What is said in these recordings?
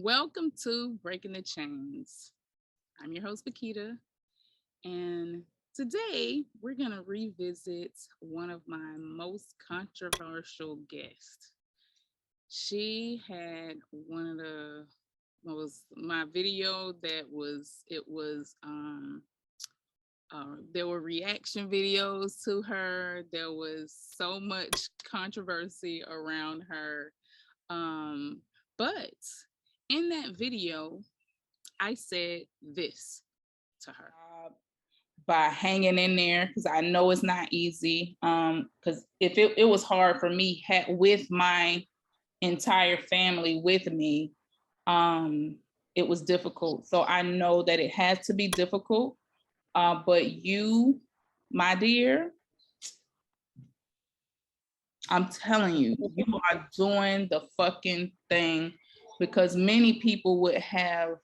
Welcome to Breaking the Chains. I'm your host, Bakita, and today we're going to revisit one of my most controversial guests. She had one of the was my video that was it was there were reaction videos to her. There was so much controversy around her. But in that video, I said this to her by hanging in there because I know it's not easy. Because if it was hard for me with my entire family with me, it was difficult. So I know that it has to be difficult. But you, my dear, I'm telling you, you are doing the fucking thing, because many people would have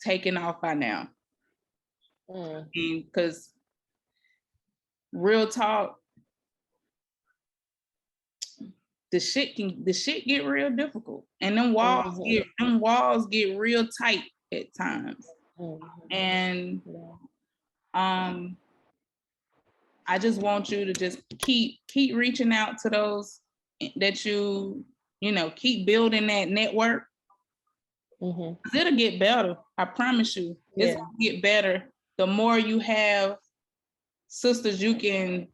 taken off by now. Because real talk, the shit get real difficult, and them walls get real tight at times. And I just want you to just keep reaching out to those that you know, keep building that network. It'll get better. I promise you. It's gonna get better. The more you have sisters you can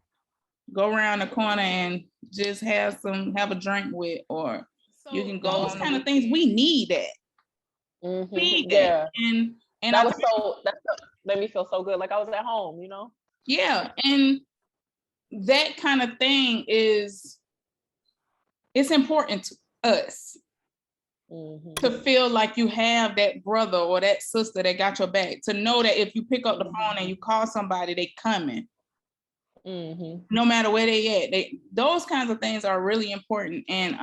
go around the corner and just have a drink with, or you can go those kind of things. We need that. We need that. And that made me feel so good. Like I was at home, you know? Yeah. And that kind of thing it's important to us. To feel like you have that brother or that sister that got your back, to know that if you pick up the phone and you call somebody, they coming. No matter where they at. Those kinds of things are really important. And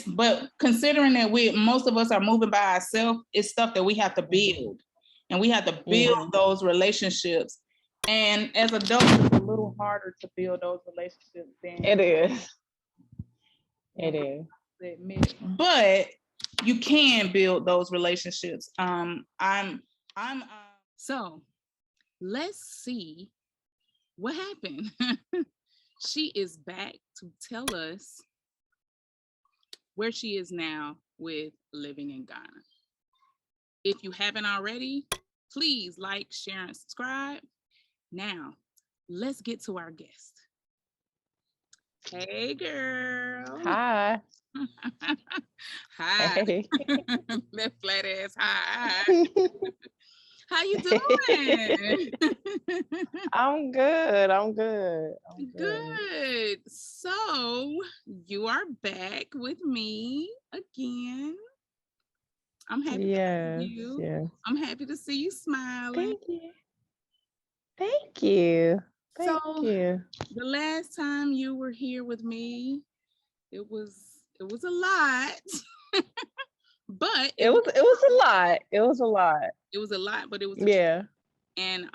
but considering that most of us are moving by ourselves, it's stuff that we have to build. And we have to build those relationships. And as adults, it's a little harder to build those relationships than it is. It is. Admit, but you can build those relationships. So let's see what happened. She is back to tell us where she is now with living in Ghana. If you haven't already, please like, share, and subscribe. Now, let's get to our guest. Hey, girl. Hi. Hi. Hey. That flat ass hi. How you doing? I'm good. Good. So you are back with me again. I'm happy to see you. Yes. I'm happy to see you smiling. Thank you. The last time you were here with me, it was a lot. But it was a lot. It was a lot. It was a lot, but it was yeah. And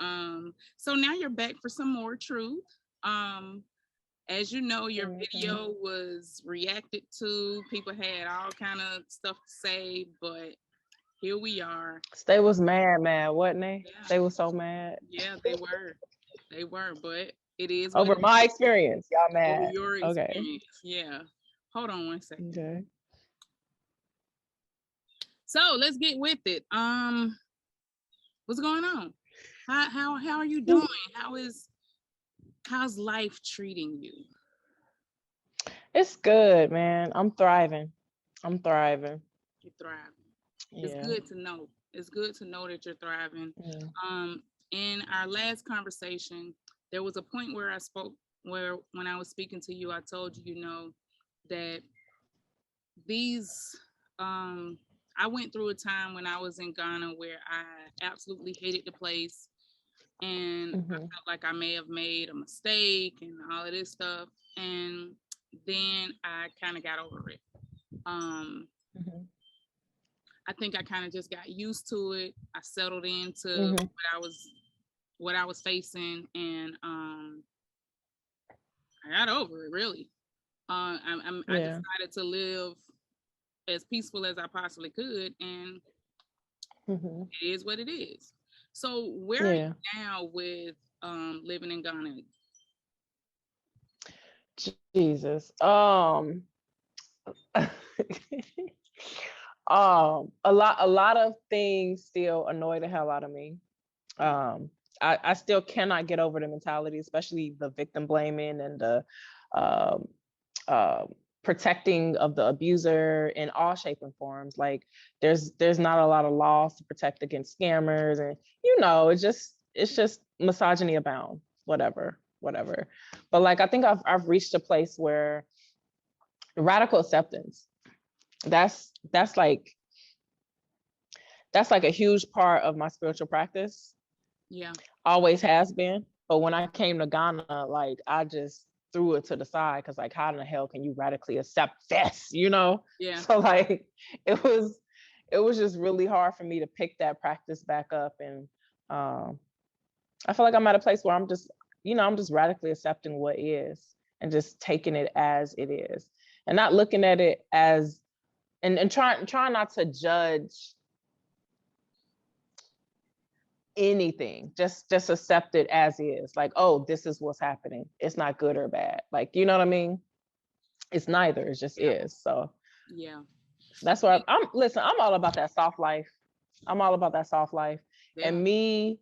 so now you're back for some more truth. As you know, your video was reacted to. People had all kind of stuff to say, but here we are. They was mad, wasn't they? Yeah. They were so mad. Yeah, they were, but it is over my experience. Y'all mad? Over your experience. Okay. Yeah. Hold on one second. Okay. So let's get with it. What's going on? How are you doing? How's life treating you? It's good, man. I'm thriving. You're thriving. Yeah. It's good to know. It's good to know that you're thriving. Yeah. In our last conversation, there was a point where when I was speaking to you, I told you, you know, that I went through a time when I was in Ghana where I absolutely hated the place. And I felt like I may have made a mistake and all of this stuff. And then I kind of got over it. I think I kind of just got used to it. I settled into what I was facing, and I got over it, really. I Yeah. decided to live as peaceful as I possibly could, and Hmm. it is what it is. So where are Yeah. you now with living in Ghana? Jesus. A lot of things still annoy the hell out of me. um I still cannot get over the mentality, especially the victim blaming and the um uh, protecting of the abuser in all shape and forms. Like there's not a lot of laws to protect against scammers, and it's just misogyny abound. Whatever. But like I think I've reached a place where radical acceptance, that's that's like that's like a huge part of my spiritual practice. Yeah, Always has been. But when I came to Ghana, like I just threw it to the side because like how in the hell can you radically accept this? yeah, So like it was it was just really hard for me to pick that practice back up. And um I feel like I'm at a place where I'm just radically accepting what is and just taking it as it is. And not looking at it as and trying not to judge anything. Just accept it as is. Like, oh, this is what's happening. It's not good or bad. Like, you know what I mean? It's neither. It just yeah, is. So yeah. that's why I'm listen, I'm all about that soft life. I'm all about that soft life. Yeah, And me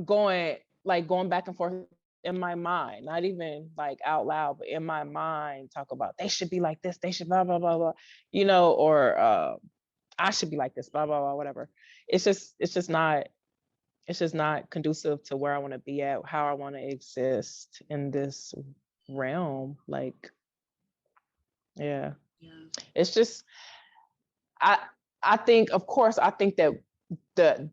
going back and forth in my mind, not even like out loud, but in my mind, talk about they should be like this, they should blah blah blah blah, or I should be like this, blah blah blah, whatever. It's just not conducive to where I want to be at, how I want to exist in this realm. Like, yeah, yeah, it's just I I think, of course, I think that the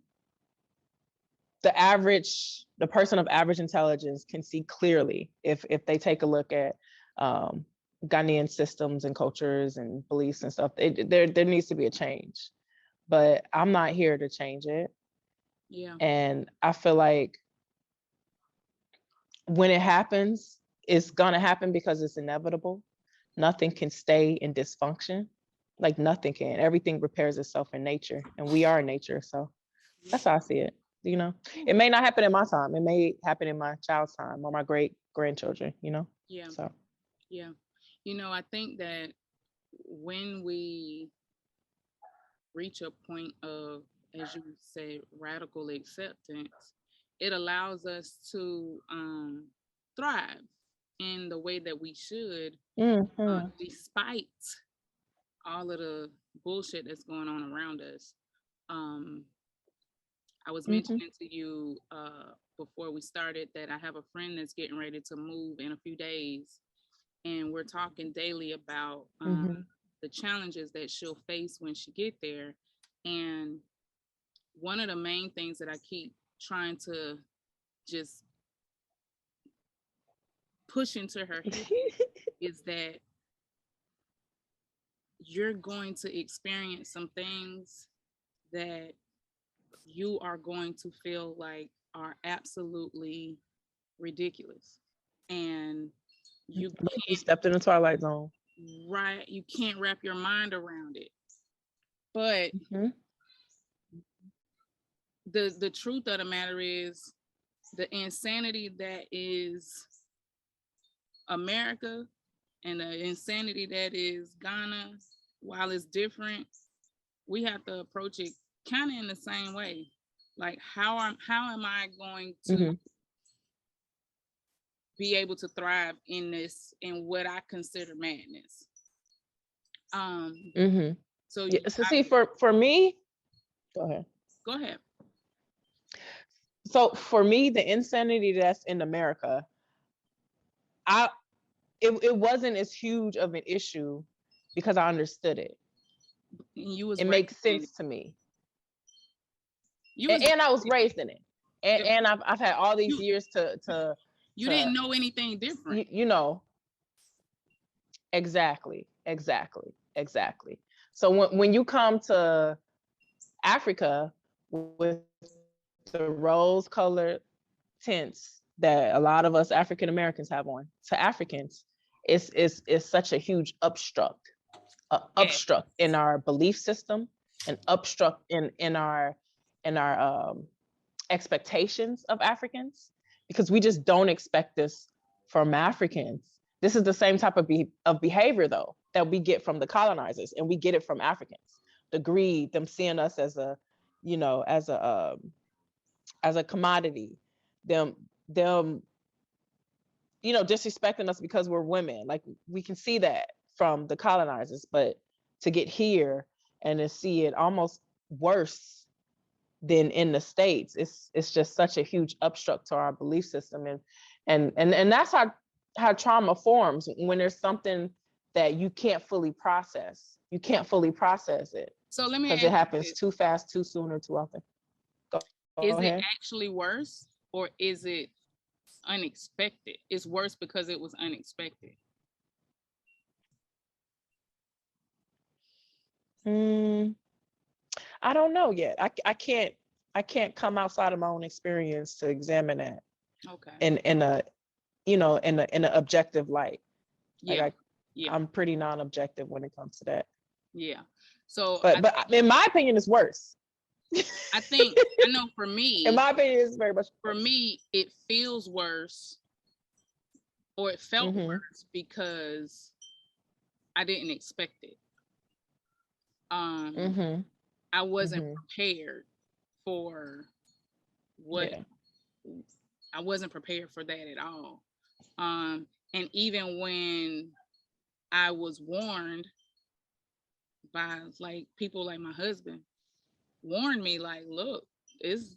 the person of average intelligence can see clearly if they take a look at um, Ghanaian systems and cultures and beliefs and stuff. There needs to be a change, but I'm not here to change it, yeah, and I feel like when it happens, it's gonna happen because it's inevitable. Nothing can stay in dysfunction. Like nothing can. Everything repairs itself in nature, and we are nature. So that's how I see it. It may not happen in my time. It may happen in my child's time or my great grandchildren. yeah, So. yeah. I think that when we reach a point of, as you say, radical acceptance, it allows us to thrive in the way that we should, Hmm. despite all of the bullshit that's going on around us. Um, I was Hmm. mentioning to you before we started that I have a friend that's getting ready to move in a few days, and we're talking daily about Hmm. the challenges that she'll face when she get there. And one of the main things that I keep trying to just push into her head is that you're going to experience some things that you are going to feel like are absolutely ridiculous. And you Like you stepped in the twilight zone. you can't wrap your mind around it. But Hmm. the truth of the matter is the insanity that is America and the insanity that is Ghana, while it's different, we have to approach it kind of in the same way. Like how am I going to Hmm. be able to thrive in this in what I consider madness? Um, Hmm. so Yeah. So see, for me, go ahead. go ahead. So for me, the insanity that's in America, I it wasn't as huge of an issue because I understood it. And you was It raised makes in it. sense to me, You was and I was raised in raised in it, and, it. and I've had all these You years you to didn't know anything different. you know exactly. So when you come to Africa with the rose-colored tints that a lot of us African Americans have on, to Africans, is such a huge Yes. obstruct in our belief system, and obstruct in our expectations of Africans, because we just don't expect this from Africans. This is the same type of behavior though that we get from the colonizers, and we get it from Africans. The greed, them seeing us as a, as a commodity, them disrespecting us because we're women. Like, we can see that from the colonizers, but to get here and to see it almost worse than in the States, it's just such a huge obstruct to our belief system. And that's how trauma forms, when there's something that you can't fully process. You can't fully process it So let me because ask it you happens this. too fast, too soon, or too often. Go Is ahead. it actually worse, or is it unexpected? It's worse because it was unexpected. Mm, I don't know yet. I can't come outside of my own experience to examine that Okay. in a in an objective light. Like, Yeah. Yeah. I'm pretty non-objective when it comes to that. Yeah. So But in my opinion, it's worse. I think I know In my opinion, it's very much for worse. me it feels worse, or it felt Mm-hmm. worse because I didn't expect it. Um Mm-hmm. I wasn't Mm-hmm. prepared for what Yeah. I wasn't prepared for that at all. And even when I was warned by like people like my husband, warned me like, look, it's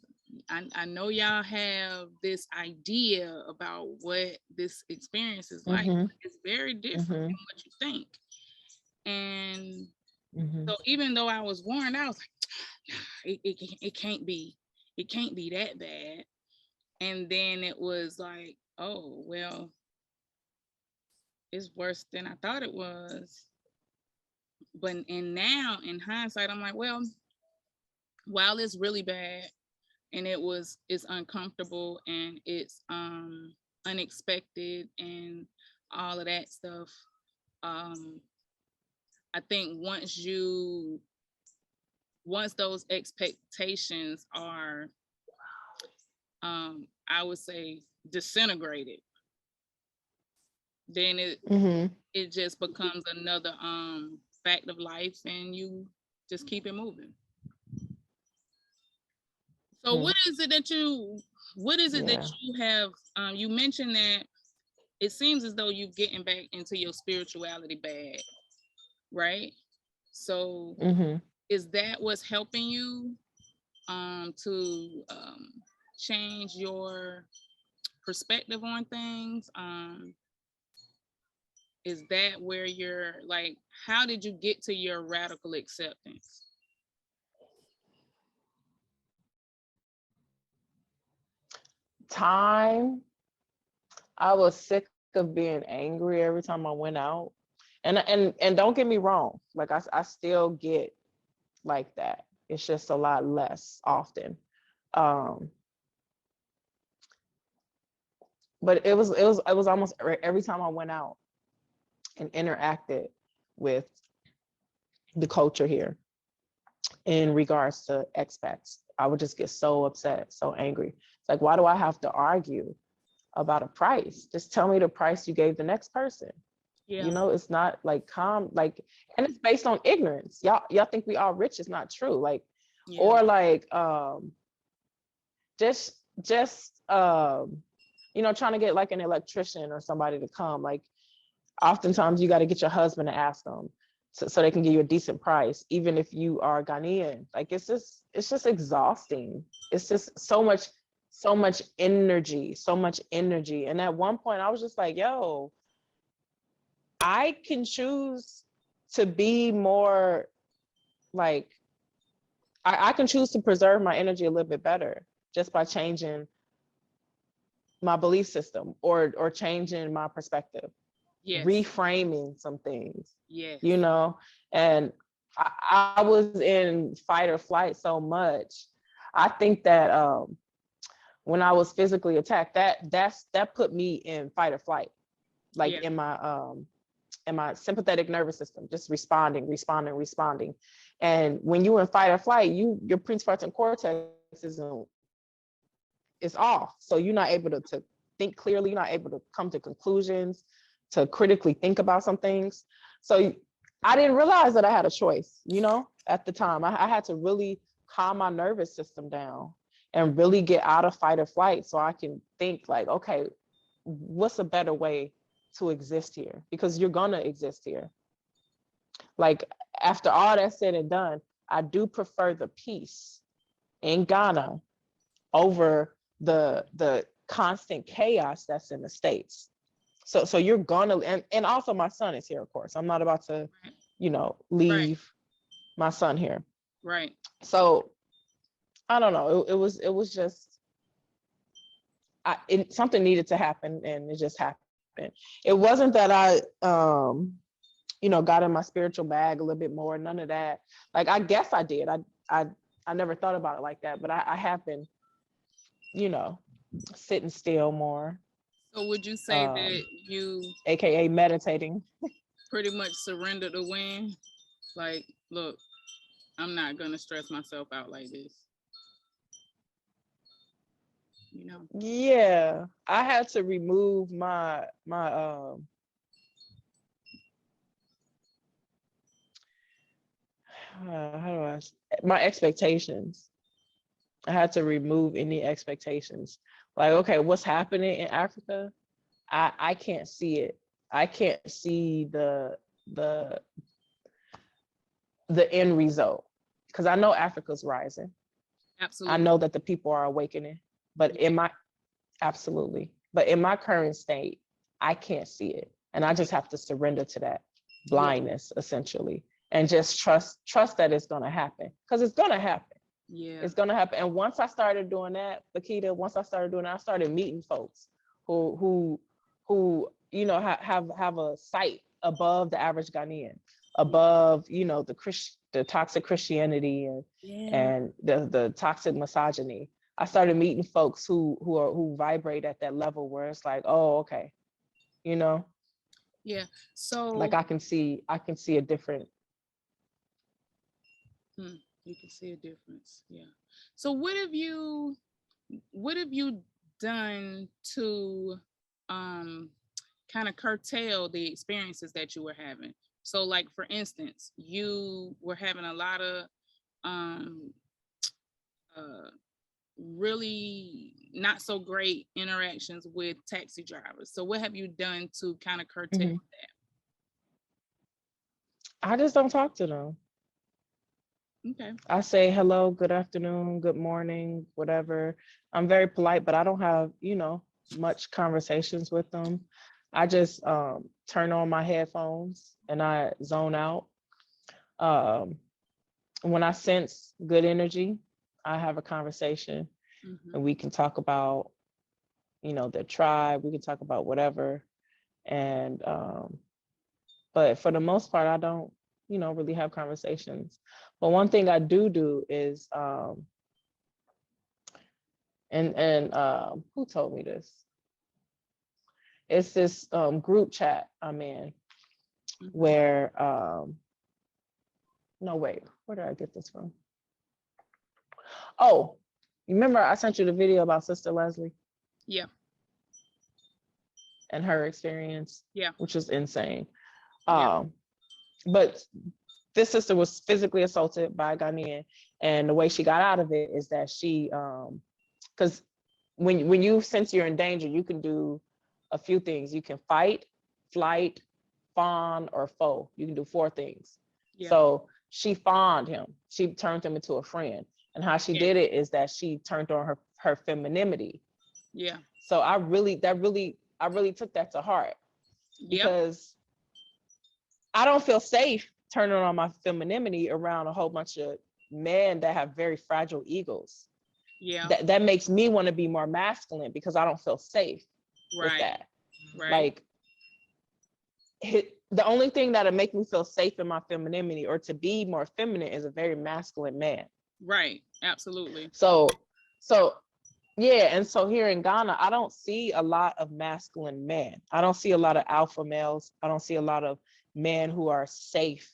I know y'all have this idea about what this experience is like, Mm-hmm. but it's very different Mm-hmm. than what you think. And Mm-hmm. so even though I was warned, I was like, it can't be, it can't be that bad. And then it was like, oh well, it's worse than I thought it was. But and now in hindsight, I'm like, well, while it's really bad and it's uncomfortable and it's unexpected and all of that stuff, um I think once those expectations are I would say disintegrated, then Mm-hmm. it just becomes another fact of life and you just keep it moving. So Mm-hmm. what is it that Yeah. you have you mentioned that it seems as though you're getting back into your spirituality bag, right? So Mm-hmm. is that what's helping you to change your perspective on things? Is that where you're like, how did you get to your radical acceptance? Time. I was sick of being angry every time I went out. And don't get me wrong, like, I still get like that. It's just a lot less often. Um, but it was almost every time I went out and interacted with the culture here in regards to expats, I would just get so upset, so angry. It's like, why do I have to argue about a price? Just tell me the price you gave the next person. Yeah. It's not like and it's based on ignorance. Y'all think we all rich. It's not true. Like, Yeah. or like, just trying to get like an electrician or somebody to come. Like, oftentimes you got to get your husband to ask them, so they can give you a decent price, even if you are Ghanaian. Like, it's just exhausting. It's just so much energy. And at one point I was just like, yo, I can choose to be more like, I can choose to preserve my energy a little bit better just by changing my belief system, or changing my perspective, Yes. reframing some things, Yes. you know? And I was in fight or flight so much. I think that when I was physically attacked, that put me in fight or flight. like Yeah. in my sympathetic nervous system, just responding. And when you in fight or flight, your prefrontal cortex is off. So you're not able to think clearly, you're not able to come to conclusions, to critically think about some things. So I didn't realize that I had a choice, at the time. I had to really calm my nervous system down and really get out of fight or flight so I can think like, okay, what's a better way to exist here? Because you're gonna exist here. Like, after all that's said and done, I do prefer the peace in Ghana over the constant chaos that's in the States. So you're gonna, and also my son is here, of course. I'm not about to, Right. Right. leave my son here. Right. So I don't know. It was just something needed to happen, and it just happened. It wasn't that I got in my spiritual bag a little bit more. None of that. Like, I guess I did. I I never thought about it like that, but I have been, you know, sitting still more, So would you say that you aka meditating. pretty much surrendered the win? Like, look, I'm not gonna stress myself out like this. You know? Yeah, I had to remove how do my expectations. I had to remove any expectations. Like, okay, what's happening in Africa? I can't see it. I can't see the the end result, because I know Africa's rising. I Absolutely. know that the people are awakening, but Yeah. absolutely, but in my current state, I can't see it, and I Yeah. just have to surrender to that Yeah. blindness, essentially, and just trust that it's going to happen, because it's going to happen. Yeah. It's going to happen. And once I started doing that, Bakita, once I started doing that, I started meeting folks who have a sight above the average Ghanaian, above the toxic Christianity Yeah. and the toxic misogyny. I started meeting folks who vibrate at that level where it's like, oh, okay, you know, Yeah. like So I can see a different. you can see a difference. Yeah. So what have you done to um kind of curtail the experiences that you were having? So, like, for instance, you were having a lot of um uh really not so great interactions with taxi drivers. So what have you done to kind of curtail Mhm. I just don't talk to them. that? Okay. I say hello, good afternoon, good morning, whatever. I'm very polite, but I don't have, much conversations with them. I just turn on my headphones and I zone out. Um, when I sense good energy, I have a conversation Hmm. and we can talk about, their tribe, we can talk about whatever. And but for the most part, I don't, really have conversations. But one thing I do is and who told me this? It's this group chat I'm in Hmm. where no, wait, where did I get this from? Oh, you remember I sent you the video about Sister Leslie Yeah. and her experience, Yeah. which was insane. Yeah. Um, but this sister was physically assaulted by a Ghanaian, and the way she got out of it is that she because when you sense you're in danger, you can do a few things. You can fight, flight, fawn, or foe. You can do 4 things. Yeah. So she fawned him. She turned him into a friend. And how she Yeah. did it is that she turned on her femininity. Yeah. So I really took that to heart, Yep. because I don't feel safe turning on my femininity around a whole bunch of men that have very fragile egos. Yeah. That makes me want to be more masculine, because I don't feel safe with Right. that. Right. Like, the only thing that'll make me feel safe in my femininity or to be more feminine is a very masculine man. Right. Absolutely. So Yeah, and so here in Ghana, I don't see a lot of masculine men. I don't see a lot of alpha males. I don't see a lot of men who are safe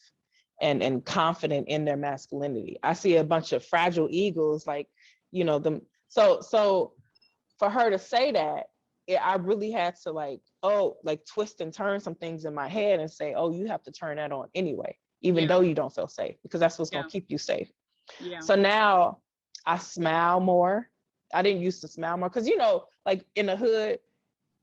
and confident in their masculinity. I see a bunch of fragile egos, like, them. So for her to say that, I really had to like twist and turn some things in my head and say, oh, you have to turn that on anyway, even Yeah, though you don't feel safe, because that's what's yeah, gonna keep you safe. yeah, So now I smile more. I didn't used to smile more because, like in the hood,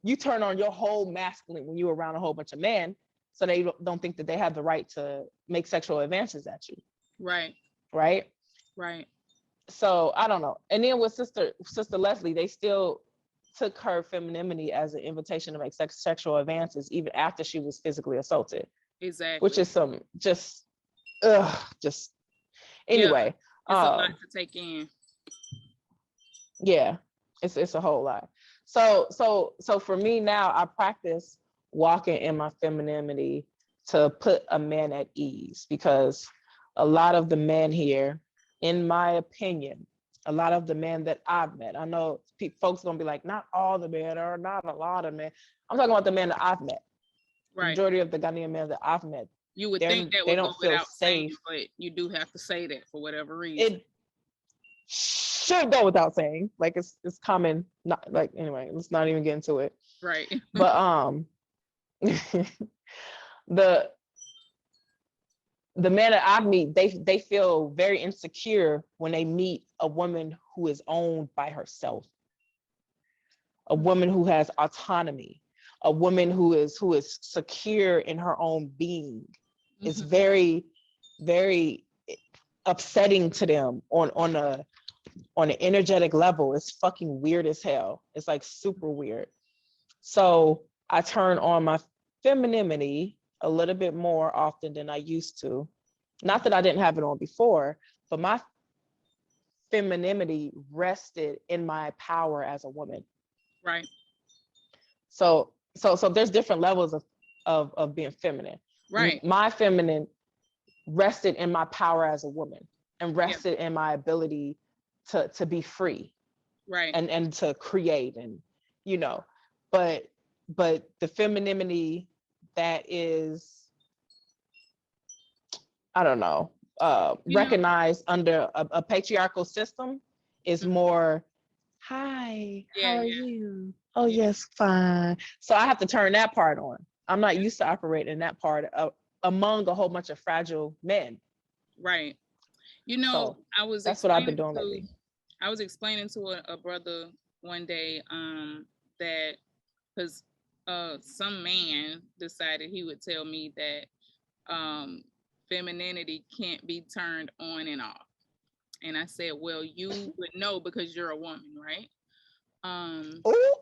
you turn on your whole masculine when you're around a whole bunch of men, so they don't think that they have the right to make sexual advances at you, right, right? right, So I don't know. And then with sister Leslie, they still took her femininity as an invitation to make sexual advances even after she was physically assaulted, which exactly. is some just Yeah, anyway. it's a lot Um, to take in. yeah, it's a whole lot. So for me now, I practice walking in my femininity to put a man at ease, because a lot of the men here, in my opinion, a lot of the men that I've met, I know folks gonna be like, not all the men or not a lot of men. I'm talking about the men that I've met. The Right. majority of the Ghanaian men that I've met, You would think that they would go don't feel without saying, safe. but you do have to say that for whatever reason. It should go without saying. Like it's common. Not like anyway. Let's not even get into it. Right. But the the men that I meet, they feel very insecure when they meet a woman who is owned by herself, a woman who has autonomy, a woman who is secure in her own being. It's Hmm. very upsetting to them on an energetic level. It's fucking weird as hell. It's like super weird. So I turn on my femininity a little bit more often than I used to. Not that I didn't have it on before, but my femininity rested in my power as a woman. Right. So there's different levels of being feminine. Right. My feminine rested in my power as a woman, and Yeah. rested in my ability to be free Right. and to create, and you know but the femininity that is, I don't know, You know. recognized under a patriarchal system is Mhm. more, hi, Yeah. how are Yeah. you? Oh Yeah. yes, fine. So I have to turn that part on. I'm not used to operating that part among a whole bunch of fragile men. Right. You know, So I was that's what I've been explaining doing to lately. I was explaining to a brother one day that because some man decided he would tell me that femininity can't be turned on and off. And I said, well, you would know because you're a woman, right? Um, Ooh,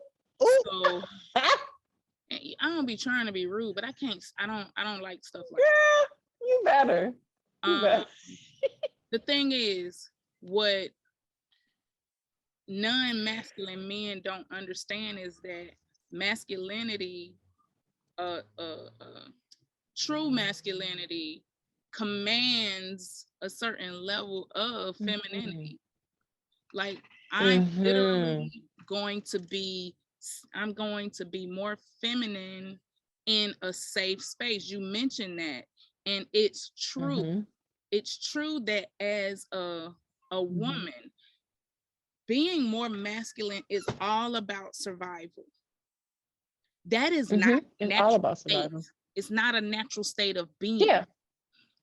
ooh. so I don't be trying to be rude, but I can't. I don't like stuff like Girl, you better. that. You better. The thing is, what non-masculine men don't understand is that masculinity, uh, uh, uh, true masculinity, commands a certain level of Mm-hmm. femininity. Like I'm Mm-hmm. literally going to be, I'm going to be more feminine in a safe space. You mentioned that, and it's true. Mm-hmm. It's true that as a Mm-hmm. woman, being more masculine is all about survival. That is not Mm-hmm. a It's all natural about state. survival. It's not a natural state of being. Yeah.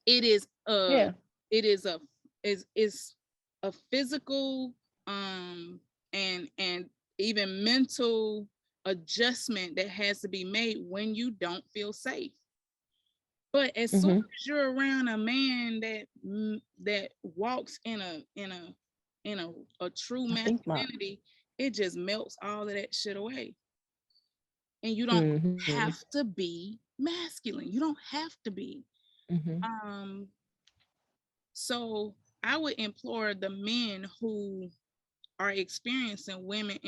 It is Yeah. it is a is a physical and even mental adjustment that has to be made when you don't feel safe. But as soon Mm-hmm. as you're around a man that walks in a true I think my. masculinity, it just melts all of that shit away. And you don't Mm-hmm. have to be masculine. You don't have to be. Mm-hmm. Um, so I would implore the men who are experiencing women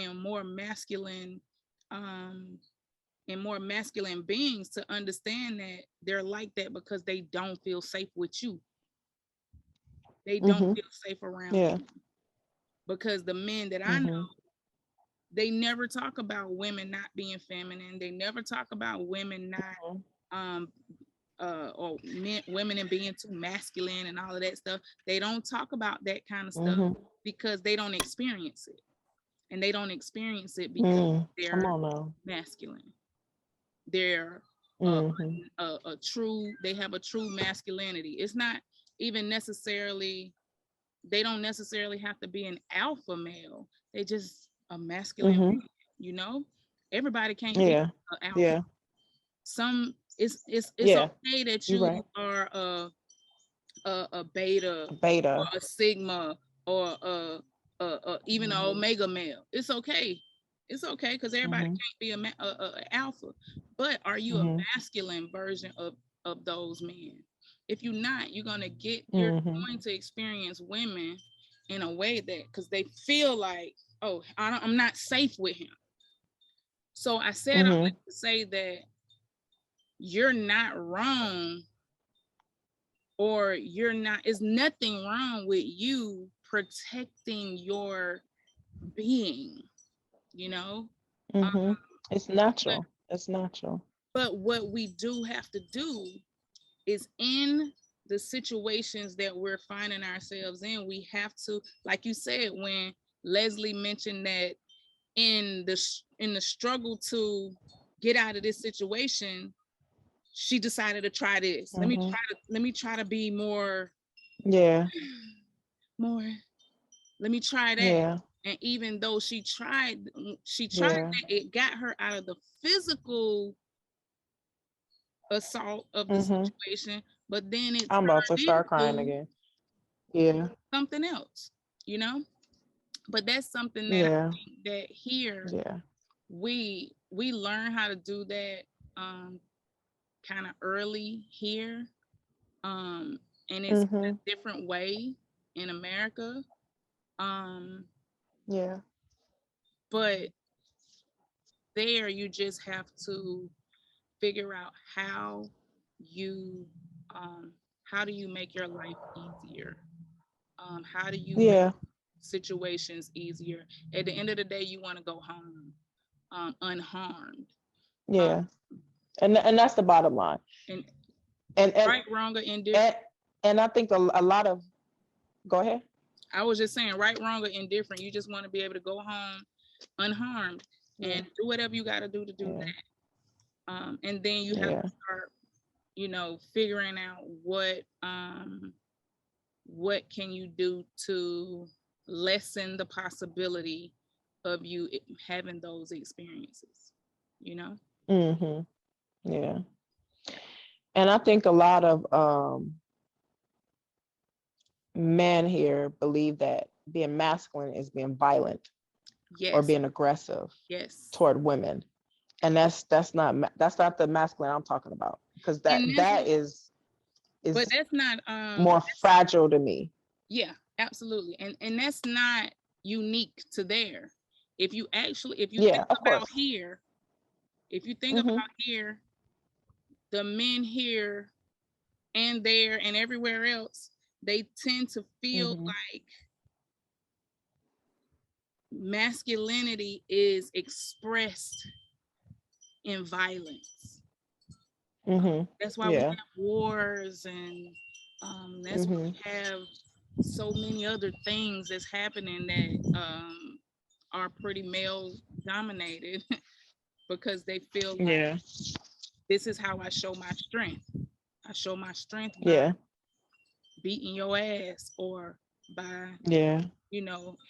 um, in more masculine beings to understand that they're like that because they don't feel safe with you. They don't Mm-hmm. feel safe around Yeah. you because the men that I Mm-hmm. know they never talk about women not being feminine. They never talk about women not Mhm. um or women and being too masculine and all of that stuff. They don't talk about that kind of stuff Mhm. because they don't experience it. And they don't experience it because Come they're on now. masculine. They're Mhm. a true, they have a true masculinity. It's not even necessarily, they don't necessarily have to be an alpha male. They just a masculine Mhm. man, you know? Everybody can't be Yeah. an alpha. Yeah. Some it's Yeah. okay that You're you right. are a beta Beta. or a sigma or even an Mhm. omega male. It's okay. It's okay because everybody Mhm. can't be a alpha. But are you a Mhm. masculine version of those men? If you're not, you're Mhm. going to experience women in a way that because they feel like, oh, I'm not safe with him. So I said all Mhm. that to say that you're not wrong, or you're not, it's nothing wrong with you protecting your being, you know. um, Mhm. It's but, natural. It's natural. but what we do have to do is in the situations that we're finding ourselves in, we have to, like you said, when Leslie mentioned that in the struggle to get out of this situation, she decided to try this. Mhm. Let me try to be Yeah. more let me try that. Yeah. And even though she tried Yeah. that, it got her out of the physical assault of the Mhm. situation, but then it I'm about to turned start crying into again. Yeah. something else, you know. But that's something that I Yeah. think that here Yeah. we learn how to do that kind of early here, um and it's in Mhm. a different way in America, um Yeah. but there you just have to figure out you um, how do you make your life easier, how do you make Yeah. situations easier. At the end of the day, you want to go home unharmed, um, Yeah. And that's the bottom line. and And and right, wrong, or indifferent. and, and I think a lot of, go ahead. I was just saying, right, wrong, or indifferent, you just want to be able to go home unharmed Yeah. and do whatever you got to do Yeah. that, and then you have Yeah. to start, figuring out what can you do to lessen the possibility of you having those experiences, you know. Mhm. Yeah. And I think a lot of men here believe that being masculine is being violent or Yes. being aggressive Yes. toward women, and that's not the masculine I'm talking about, because that And that but is that's not more fragile to me. yeah, absolutely. And that's not unique to there. If you think Yeah, of about course. here, if you think Hmm. about here, the men here and there and everywhere else, they tend to feel Hmm. like masculinity is expressed in violence. Hmm. That's why we Yeah. have wars, and that's why Hmm. we have so many other things that's happening that are pretty male dominated because they feel like Yeah. this is how I show my strength. I show my strength by Yeah. beating your ass or by Yeah.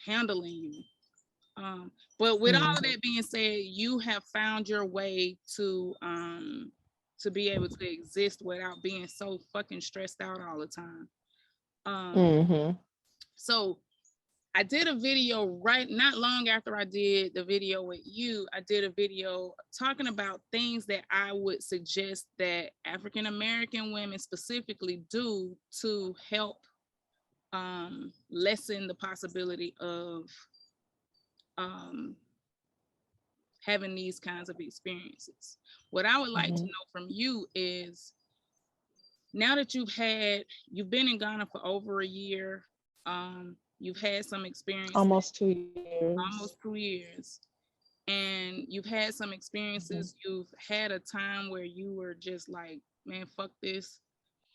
handling you. But with all of Hmm. that being said, you have found your way to be able to exist without being so fucking stressed out all the time. Um, Hmm. so I did a video right not long after I did the video with you. I did a video talking about things that I would suggest that African American women specifically do to help lessen the possibility of um, having these kinds of experiences. What I would like to Hmm. know from you is, now that you've been in Ghana for over a year, you've had some experiences, Almost 2 years. almost 2 years. and you've had some Mhm. experiences, you've had a time where you were just like, man, fuck this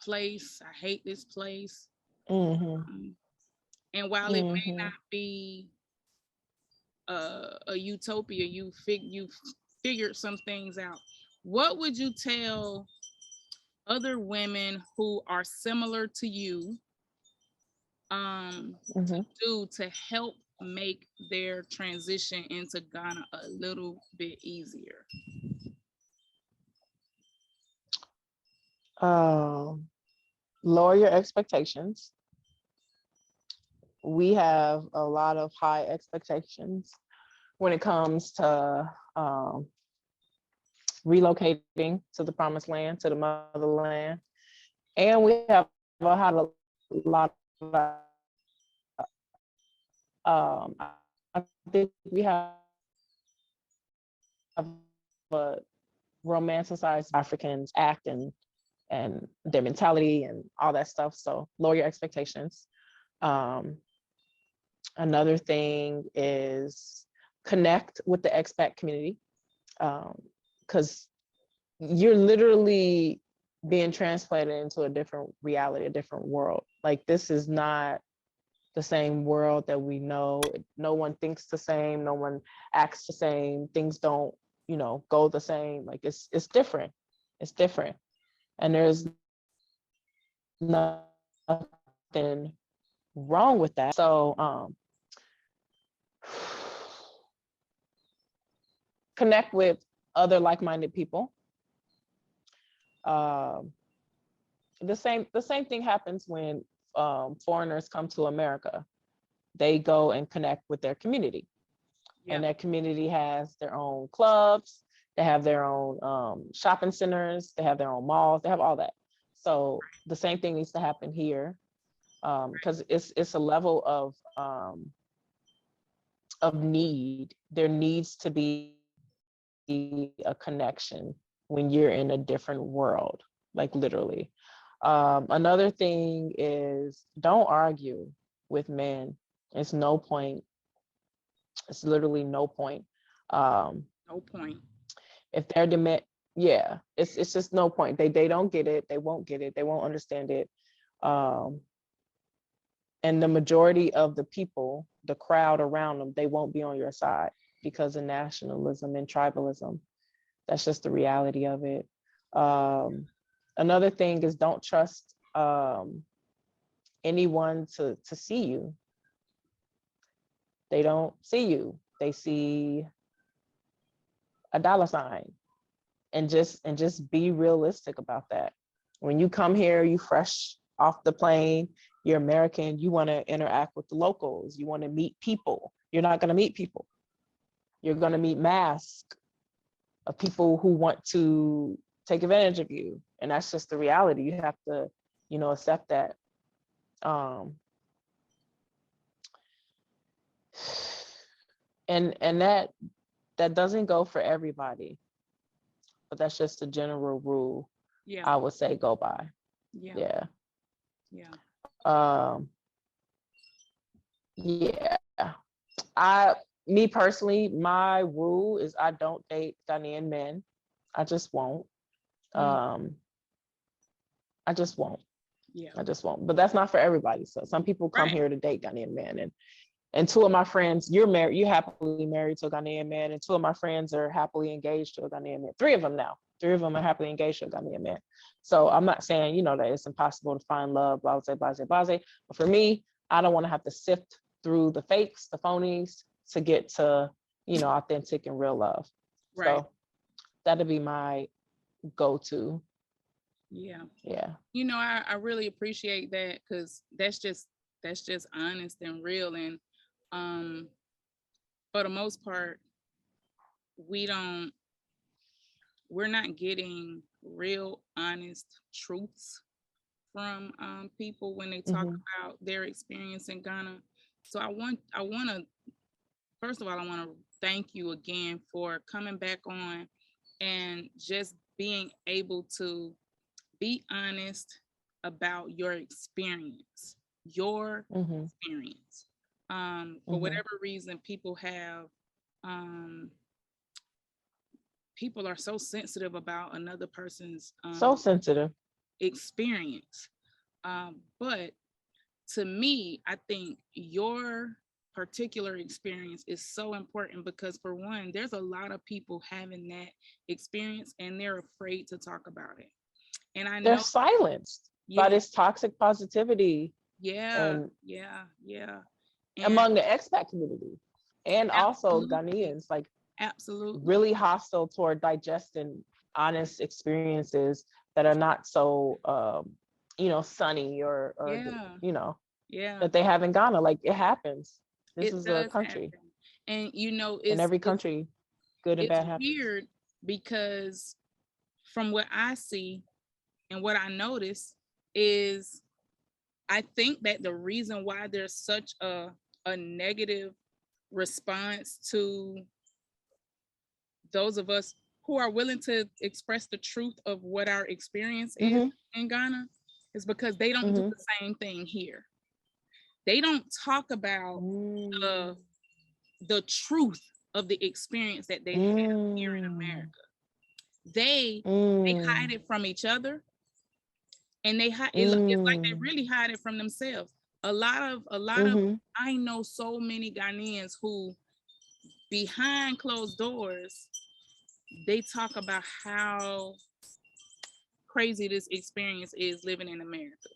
place, I hate this place. Mhm. um, and while it may not Mhm. be a utopia, you figured some things out. What would you tell other women who are similar to you, to Mhm. do to help make their transition into Ghana a little bit easier? Um, Lower your expectations. We have a lot of high expectations when it comes to relocating to the promised land, to the motherland. And we have had a lot of I think we have a romanticized Africans act and their mentality and all that stuff. So lower your expectations. Um, Another thing is connect with the expat community, because you're literally being translated into a different reality, a different world. Like this is not the same world that we know. No one thinks the same. No one acts the same. Things don't, go the same. Like it's different. It's different, and there's nothing wrong with that. So connect with other like-minded people. Um, the same thing happens when foreigners come to America. They go and connect with their community, Yeah, and that community has their own clubs. They have their own shopping centers. They have their own malls. They have all that. So the same thing needs to happen here, because it's a level of need. There needs to be a connection when you're in a different world, like literally. Another thing is don't argue with men. It's no point. It's literally no point. Um, no point. if they're demand, yeah, it's just no point. They don't get it. They won't get it. They won't understand it. Um, and the majority of the people, the crowd around them, they won't be on your side because of nationalism and tribalism. That's just the reality of it. Um, Another thing is don't trust anyone to see you. They don't see you. They see a dollar sign, and just be realistic about that. When you come here, you fresh off the plane, you're American, you want to interact with the locals, you want to meet people. You're not going to meet people. You're going to meet masks of people who want to take advantage of you, and that's just the reality. You have to, accept that. Um, and that doesn't go for everybody, but that's just a general rule Yeah, I would say go by. yeah, Yeah. yeah. Um, yeah. Me personally, my rule is I don't date Ghanaian men. I just won't. Mm, Um, I just won't. yeah. I just won't. But that's not for everybody. So some people come Right. here to date Ghanaian men, and two of my friends, you're happily married to a Ghanaian man, and two of my friends are happily engaged to a Ghanaian man. Three of them now. Three of them are happily engaged to a Ghanaian man. So I'm not saying, that it's impossible to find love, blah, blah, blah, blah, blah. But for me, I don't want to have to sift through the fakes, the phonies to get to, authentic and real love. Right. So that'd be my go-to. Yeah. Yeah. I really appreciate that because that's just honest and real. And um for the most part, we don't we're not getting real honest truths from people when they talk Mm-hmm. about their experience in Ghana. So I want to first of all, I want to thank you again for coming back on and just being able to be honest about your experience. Your Mm-hmm. experience. For Mm-hmm. whatever reason, people have um, people are so sensitive about another person's So sensitive. experience. But to me, I think your particular experience is so important because, for one, there's a lot of people having that experience and they're afraid to talk about it. And I They're know, silenced by yeah, this toxic positivity yeah, and yeah, yeah. And among the expat community and also absolutely, Ghanaians, like absolutely, really hostile toward digesting honest experiences that are not so sunny or yeah, yeah. that they have in Ghana. Like it happens. This It is a does country, happen. And and every it's country, good and it's bad happens. weird because from what I see and what I notice is I think that the reason why there's such a negative response to those of us who are willing to express the truth of what our experience is Mm-hmm. in Ghana is because they don't do Mm-hmm. the same thing here. They don't talk about Mm. the the truth of the experience that they have here in Mm. America. They hide Mm. it from each other, and it's like they Mm. really hide it from themselves. A lot of Mm-hmm. I know so many Ghanaians who behind closed doors they talk about how crazy this experience is living in America,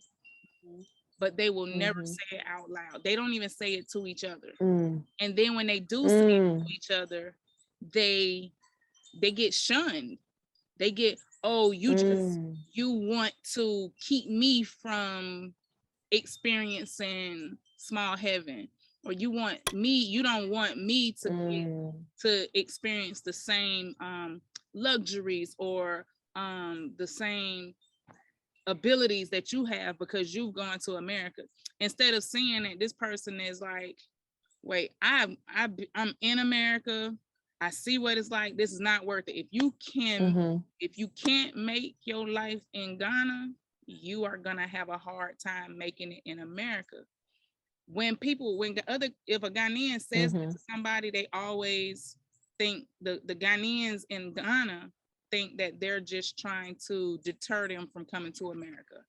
but they will never Mm-hmm. say it out loud. They don't even say it to each other. Mm. And then when they do say it Mm. to each other, they they get shunned. They get, oh, Mm. you want to keep me from experiencing small heaven, or you don't want me to get Mm. to experience the same luxuries or the same abilities that you have because you've gone to America. Instead of seeing that this person is like, wait, I'm in America. I see what it's like. This is not worth it. Mm-hmm. If you can't make your life in Ghana, you are gonna have a hard time making it in America. If a Ghanaian says that Mm-hmm. to somebody, they always think the Ghanaians in Ghana think that they're just trying to deter them from coming to America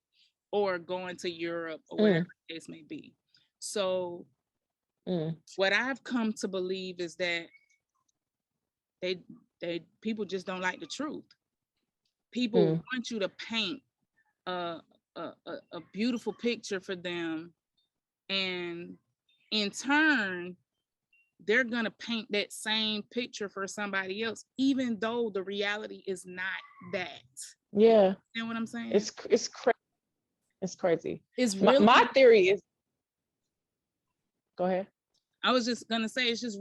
or going to Europe or whatever Mm. the case may be. So Mm. what I've come to believe is that they people just don't like the truth. People Mm. want you to paint a a beautiful picture for them, and in turn, they're gonna paint that same picture for somebody else, even though the reality is not that. Yeah, You know what I'm saying? it's crazy. It's crazy. It's My really. theory is, go ahead. I was just gonna say it's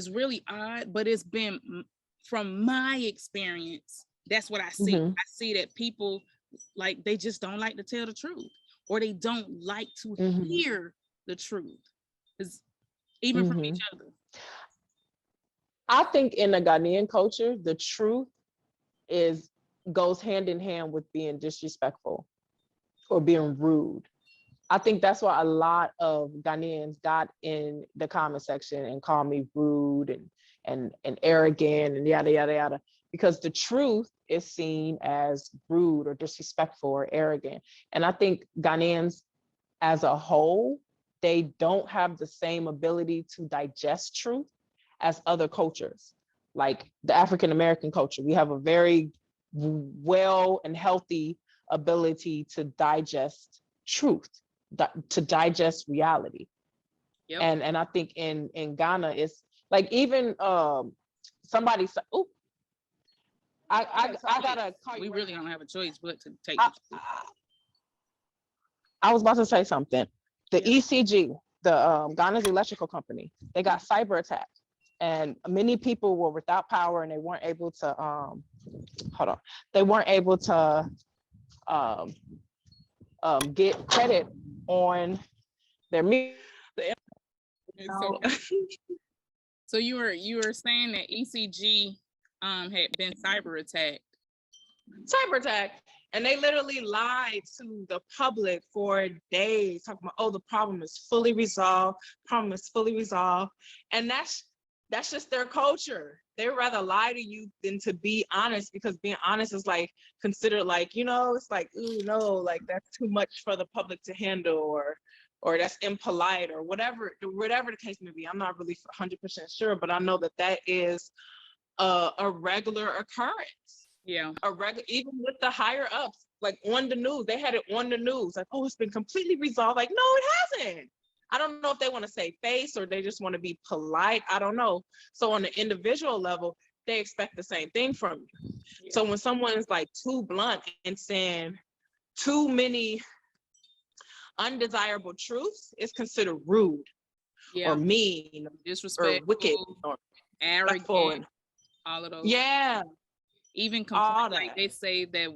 really odd, but it's been from my experience. That's what I see. Mm-hmm. I see that people like they just don't like to tell the truth, or they don't like to Mm-hmm. hear the truth, it's even from Mm-hmm. each other. I think in the Ghanaian culture, the truth is goes hand in hand with being disrespectful or being rude. I think that's why a lot of Ghanaians got in the comment section and called me rude and arrogant and yada yada yada, because the truth is seen as rude or disrespectful or arrogant. And I think Ghanaians as a whole, they don't have the same ability to digest truth as other cultures. Like the African American culture, we have a very well and healthy ability to digest truth, to digest reality. Yep. And I think in Ghana, it's like even somebody said, "Oh, I gotta call We you right really now." don't have a choice but to take I, the truth. I was about to say something. The Yeah. ECG, the Ghana's electrical company, they got cyber attacked, and many people were without power, and they weren't able to hold on, they weren't able to um, get credit on their It's okay. So you were saying that ECG had been cyber attacked. cyber attack, and they literally lied to the public for days, talking about, oh, the problem is fully resolved, and that's that's just their culture. They would rather lie to you than to be honest, because being honest is like considered like, you know, it's like, ooh, no, like that's too much for the public to handle, or that's impolite, or whatever the case may be. I'm not really 100% sure, but I know that that is a regular occurrence. Yeah. Even with the higher ups, like on the news, they had it on the news, like, oh, it's been completely resolved. Like, no, it hasn't. I don't know if they want to save face or they just want to be polite. I don't know. So on the individual level, they expect the same thing from you. Yeah. So when someone is like too blunt and saying too many undesirable truths, it's considered rude or mean or wicked Disrespectful, or disrespectful, arrogant, and all of those. yeah, Even all complain, like that. they say that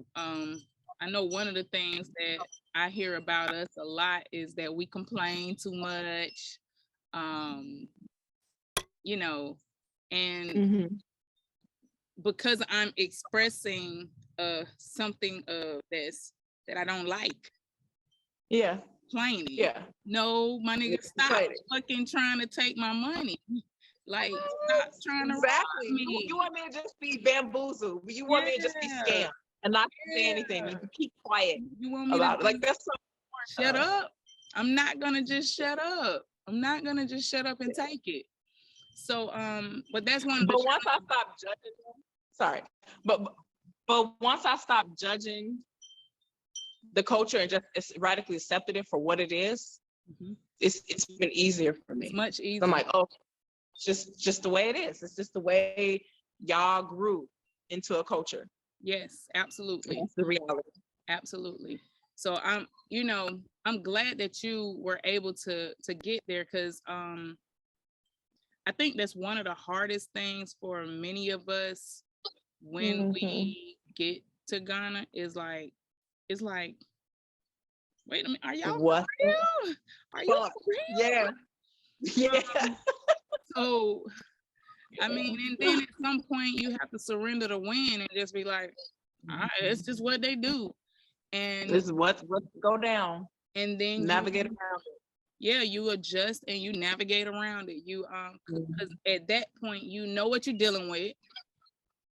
I know one of the things that I hear about us a lot is that we complain too much. Um, you know, and Mm-hmm. because I'm expressing something that I don't like, Yeah, complaining. yeah. No, my nigga, It's stop complaining. fucking trying to take my money. Like, stop trying to rob Exactly. me. You want me to just be bamboozled? You want me to just be Yeah, scammed and not say anything? yeah. You keep quiet You want me to about it. Like just that's so shut up? I'm not gonna just shut up. I'm not gonna just shut up and take it. So, but that's one of the But once I stop judging them, sorry, but once I stop judging the culture and just radically accepted it for what it is, Mhm. it's been easier for It's me. much I'm easier. like, oh, just the way it is. It's just the way y'all grew into a culture. Yes, absolutely. That's the reality. Absolutely. So I'm glad that you were able to get there, because I think that's one of the hardest things for many of us when Mm-hmm. we get to Ghana is like, it's like, wait a minute, are y'all What for real? Are you fuck? for real? Yeah. Yeah. So I mean, and then at some point you have to surrender the win and just be like, all right, it's just what they do. And This is what's go down. then Navigate around you adjust and you navigate around it. it. Because at that point you know what you're dealing with.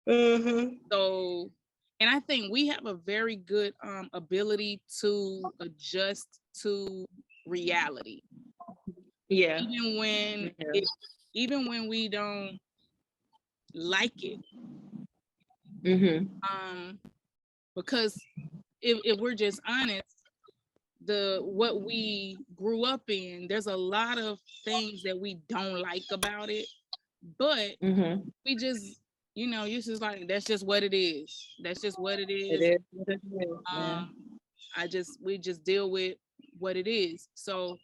Mm-hmm. So, and I think we have a very good ability to adjust to reality, Yeah. even when Yeah. it, even when we don't like it. Mm-hmm. Because if we're just honest, what we grew up in, there's a lot of things that we don't like about it, but Mm-hmm. we just, you're just like, that's just what it is. That's just what it It is. is what it is, man. We just deal with what it is. So,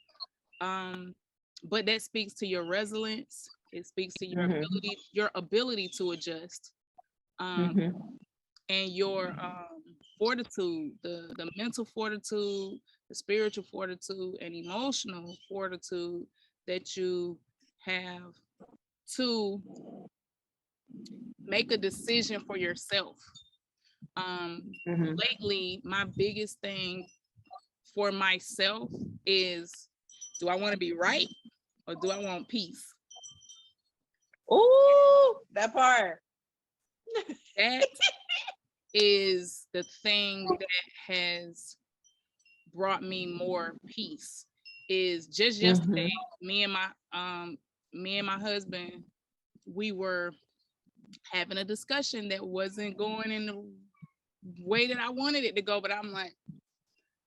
but that speaks to your resilience. It speaks to Mm-hmm. your ability to adjust, um, Mm-hmm. and your fortitude, the mental fortitude, the spiritual fortitude, and emotional fortitude that you have to make a decision for yourself. Mm-hmm. Lately, my biggest thing for myself is, do I want to be right or do I want peace? Ooh, that part. That is the thing that has brought me more peace. Is just Mm-hmm. yesterday, me and my husband, we were having a discussion that wasn't going in the way that I wanted it to go, but I'm like,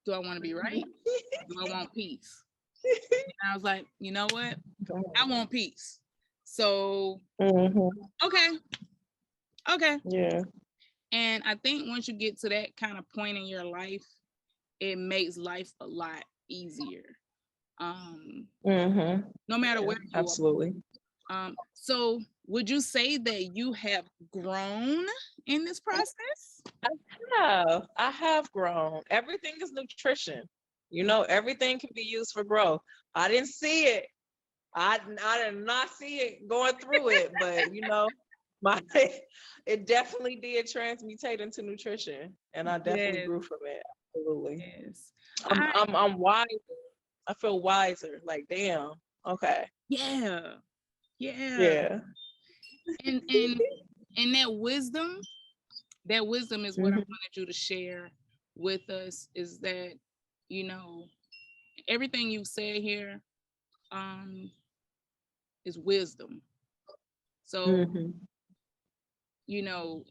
do I want to be right? Do I want peace? And I was like, you know what? I want peace. So, Mm-hmm. okay, okay. Yeah. And I think once you get to that kind of point in your life, it makes life a lot easier. Mm-hmm. No matter Yeah, where you absolutely. are. So would you say that you have grown in this process? I have grown. Everything is nutrition. You know, everything can be used for growth. I didn't see it. I did not see it going through it, but you know, my it definitely did transmutate into nutrition, and I definitely Yes, grew from it. Absolutely. yes. I'm wiser. I feel wiser. Like, damn. Okay. Yeah, Yeah. Yeah. And that wisdom is what I Mhm. wanted you to share with us, is that, you know, everything you said here um is wisdom. So, Mhm.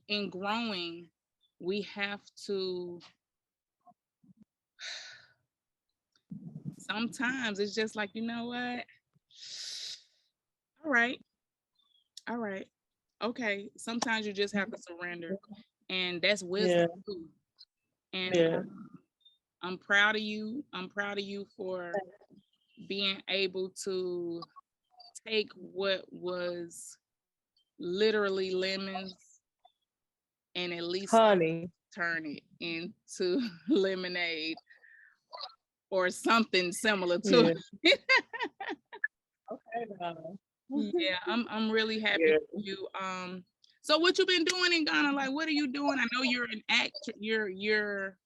in growing, we have to, sometimes it's just like, you know what? All right. All right. Okay. Sometimes you just have to surrender. And that's wisdom Yeah. too. And Yeah. I'm proud of you. I'm proud of you for being able to take what was literally lemons and at least Honey. turn it into lemonade or something similar to Yeah. it. Okay. Now. Yeah, I'm really happy Yeah. for you. So what you been doing in Ghana? Like, what are you doing? I know you're an actor. You're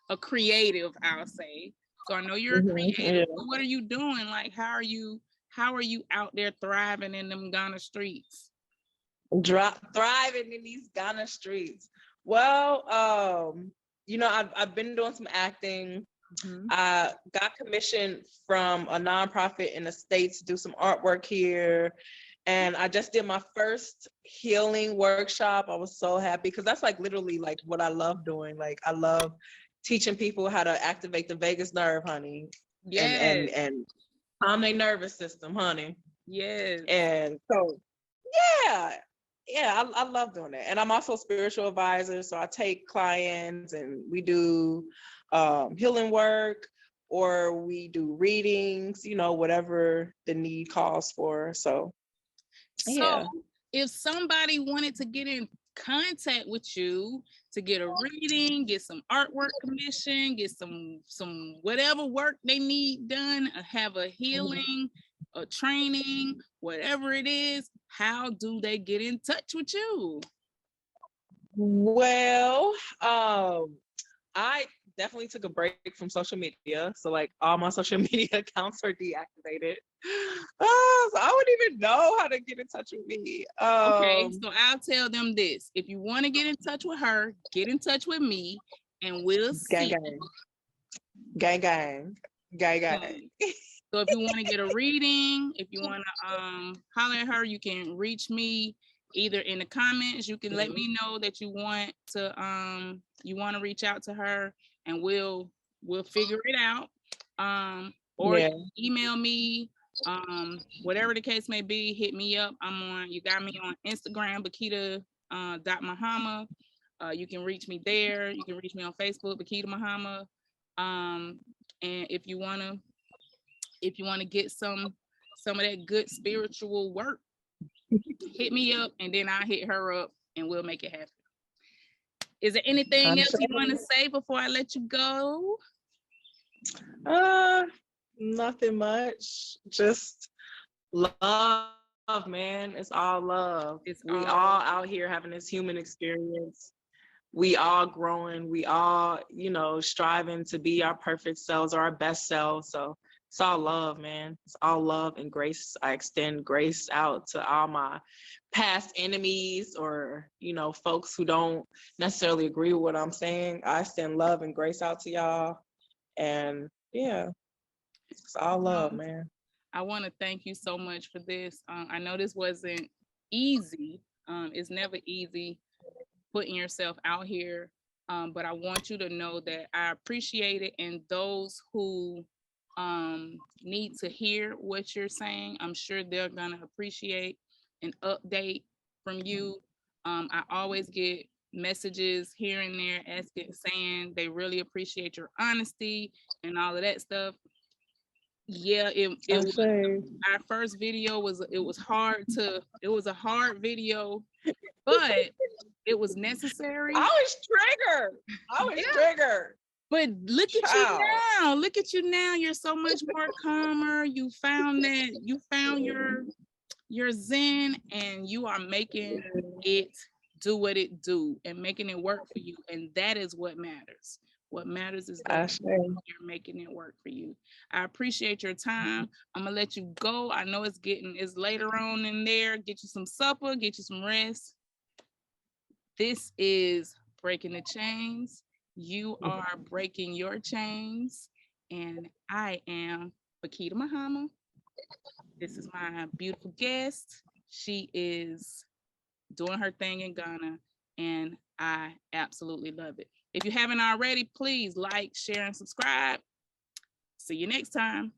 a creative, I'll say. So I know you're a creative. Yeah. But what are you doing? Like, how are you out there thriving in them Ghana streets? Thriving in these Ghana streets. Well, I've been doing some acting. Hmm. I got commissioned from a nonprofit in the States to do some artwork here. And I just did my first healing workshop. I was so happy because that's like literally like what I love doing. Like I love teaching people how to activate the vagus nerve, honey, and Yes, and and calm their nervous system, honey. yes. And so yeah, yeah, I love doing that. And I'm also a spiritual advisor. So I take clients and we do healing work, or we do readings, whatever the need calls for. So So yeah. if somebody wanted to get in contact with you to get a reading, get some artwork commission, get some whatever work they need done, have a healing, a training, whatever it is, how do they get in touch with you? Well, I definitely took a break from social media. So like all my social media accounts are deactivated. So I wouldn't even know how to get in touch with me. Okay, so I'll tell them this. If you want to get in touch with her, get in touch with me and we'll Gang see. gang. Gang gang. Gang gang. Um, So if you want to get a reading, if you want to holler at her, you can reach me either in the comments. You can let me know that you want to reach out to her, and we'll figure it out. Or you Yeah. can email me, whatever the case may be. Hit me up. You got me on Instagram, Bakita dot Mahama. You can reach me there. You can reach me on Facebook, Bakita Mahama. And if you want to get some of that good spiritual work, hit me up and then I'll hit her up and we'll make it happen. Is there anything I'm else sure. you want to say before I let you go? Uh, Nothing much. Just love, man. It's all love. It's We all all out here having this human experience. We all growing. We all, striving to be our perfect selves or our best selves. So it's all love, man. It's all love and grace. I extend grace out to all my past enemies or, folks who don't necessarily agree with what I'm saying. I extend love and grace out to y'all. And yeah, it's all love, um, man. I want to thank you so much for this. I know this wasn't easy. It's never easy putting yourself out here. But I want you to know that I appreciate it. And those who need to hear what you're saying, I'm sure they're going to appreciate an update from you. I always get messages here and there saying they really appreciate your honesty and all of that stuff. Yeah, it I was say, our first video it was a hard video, but it was necessary. I was triggered. I was Yeah. triggered. But look at you Child. now. Look at you now. You're so much more calmer. You found your zen and you are making it do what it do and making it work for you. And that is what matters. What matters is that I say. you're making it work for you. I appreciate your time. I'm gonna let you go. I know it's later on in there. Get you some supper, get you some rest. This is Breaking the Chains. You are breaking your chains, and I am Bakita Mahama. This is my beautiful guest. She is doing her thing in Ghana, and I absolutely love it. If you haven't already, please like, share, and subscribe. See you next time.